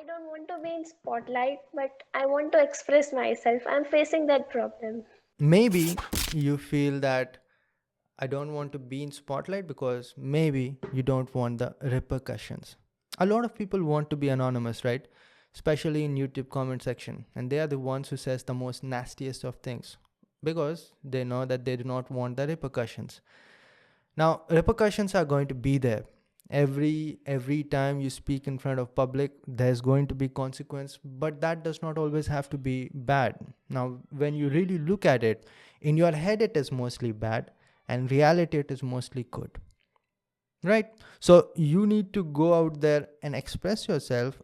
I don't want to be in spotlight, but I want to express myself. I'm facing that problem. Maybe you feel that I don't want to be in spotlight because maybe you don't want the repercussions. A lot of people want to be anonymous, right? Especially in YouTube comment section, and they are the ones who says the most nastiest of things because they know that they do not want the repercussions. Now, repercussions are going to be there. Every time you speak in front of public, there's going to be consequence, but that does not always have to be bad. Now, when you really look at it, in your head it is mostly bad, and reality it is mostly good. Right? So you need to go out there and express yourself,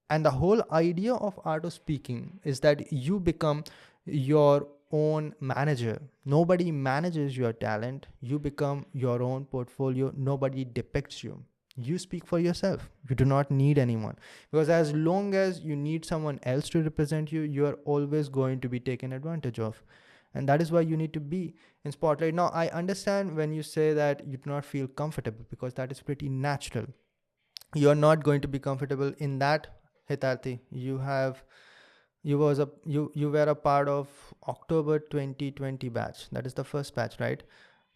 and the whole idea of art of speaking is that you become your own manager. Nobody manages your talent. You become your own portfolio. Nobody depicts you. You speak for yourself. You do not need anyone, because as long as you need someone else to represent you, you are always going to be taken advantage of. And that is why you need to be in spotlight. Now I understand when you say that you do not feel comfortable, because that is pretty natural. You're not going to be comfortable in that. Hitarthi, you were a part of October 2020 batch. That is the first batch, right?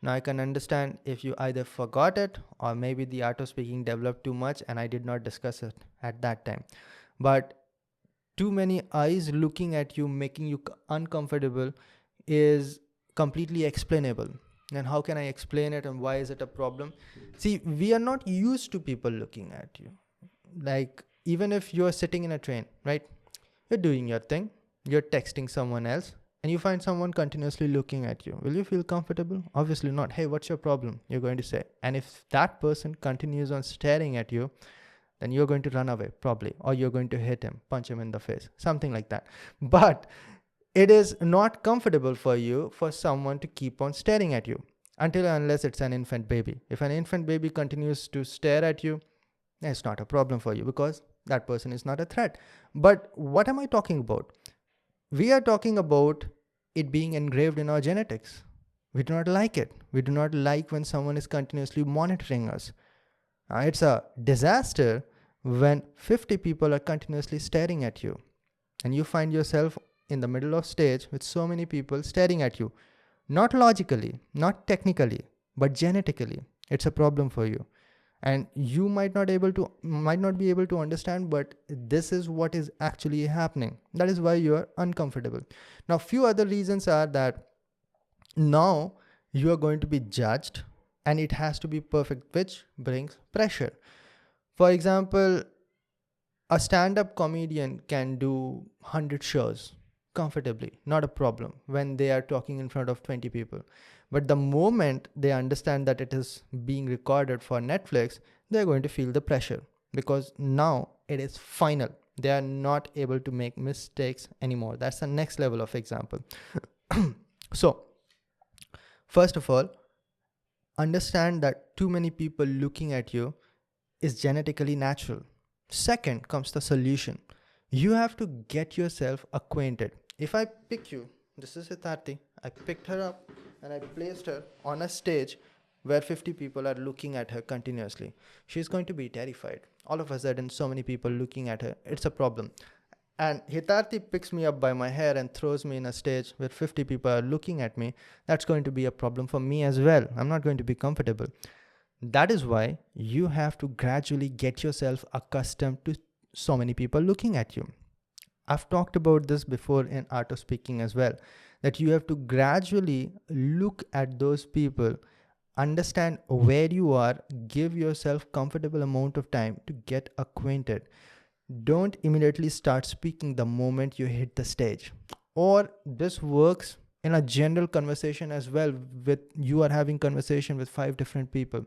Now I can understand if you either forgot it, or maybe the art of speaking developed too much and I did not discuss it at that time. But too many eyes looking at you, making you uncomfortable, is completely explainable. And how can I explain it, and why is it a problem? See, we are not used to people looking at you. Like, even if you're sitting in a train, right? You're doing your thing, you're texting someone else, and you find someone continuously looking at you. Will you feel comfortable? Obviously not. Hey, what's your problem? You're going to say. And if that person continues on staring at you, then you're going to run away, probably, or you're going to hit him, punch him in the face, something like that. But it is not comfortable for you for someone to keep on staring at you, until and unless it's an infant baby. If an infant baby continues to stare at you, it's not a problem for you, because that person is not a threat. But what am I talking about? We are talking about it being engraved in our genetics. We do not like it. We do not like when someone is continuously monitoring us. It's a disaster when 50 people are continuously staring at you, and you find yourself in the middle of stage with so many people staring at you. Not logically, not technically, but genetically. It's a problem for you, and you might not be able to understand, but this is what is actually happening. That is why you are uncomfortable. Now few other reasons are that now you are going to be judged, and it has to be perfect, which brings pressure. For example, a stand-up comedian can do 100 shows comfortably, not a problem, when they are talking in front of 20 people. But the moment they understand that it is being recorded for Netflix, they're going to feel the pressure, because now it is final. They are not able to make mistakes anymore. That's the next level of example. So first of all, understand that too many people looking at you is genetically natural. Second comes the solution. You have to get yourself acquainted. If I pick you, this is Hitarthi, I picked her up and I placed her on a stage where 50 people are looking at her continuously. She's going to be terrified. All of a sudden, so many people looking at her, it's a problem. And Hitarthi picks me up by my hair and throws me in a stage where 50 people are looking at me. That's going to be a problem for me as well. I'm not going to be comfortable. That is why you have to gradually get yourself accustomed to so many people looking at you. I've talked about this before in Art of Speaking as well, that you have to gradually look at those people, understand where you are, give yourself comfortable amount of time to get acquainted. Don't immediately start speaking the moment you hit the stage. Or this works in a general conversation as well. With you are having conversation with 5 different people,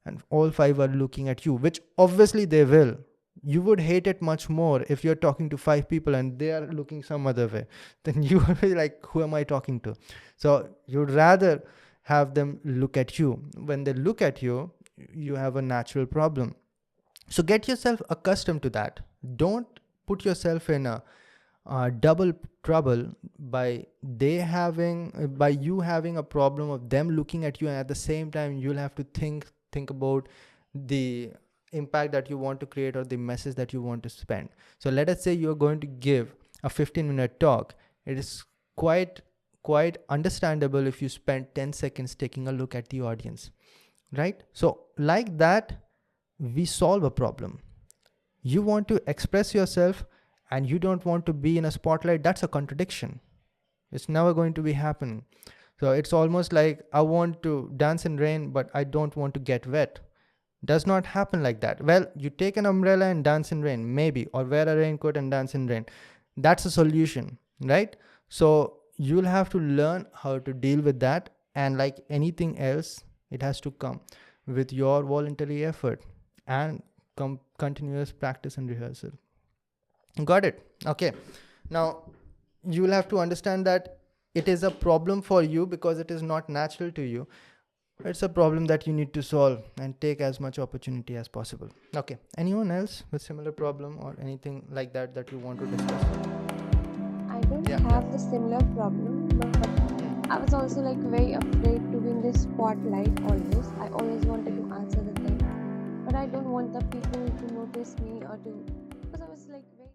and all 5 are looking at you, which obviously they will. You would hate it much more if you're talking to 5 people and they are looking some other way. Then you will be like, who am I talking to? So you'd rather have them look at you. When they look at you, you have a natural problem. So get yourself accustomed to that. Don't put yourself in a double trouble by you having a problem of them looking at you, and at the same time you'll have to think about the impact that you want to create or the message that you want to spend. So let us say you're going to give a 15-minute talk. It is quite understandable if you spend 10 seconds taking a look at the audience, right? So like that, we solve a problem. You want to express yourself and you don't want to be in a spotlight. That's a contradiction. It's never going to be happening. So it's almost like I want to dance in rain, but I don't want to get wet. Does not happen like that. Well, you take an umbrella and dance in rain, maybe, or wear a raincoat and dance in rain. That's a solution, right? So you'll have to learn how to deal with that. And like anything else, it has to come with your voluntary effort and continuous practice and rehearsal. Got it? Okay. Now, you will have to understand that it is a problem for you because it is not natural to you. It's a problem that you need to solve and take as much opportunity as possible. Okay. Anyone else with similar problem or anything like that that you want to discuss? I don't have the similar problem, but I was also like very afraid to be in this spotlight always. I always wanted to answer the thing, but I don't want the people to notice me or to, because I was like very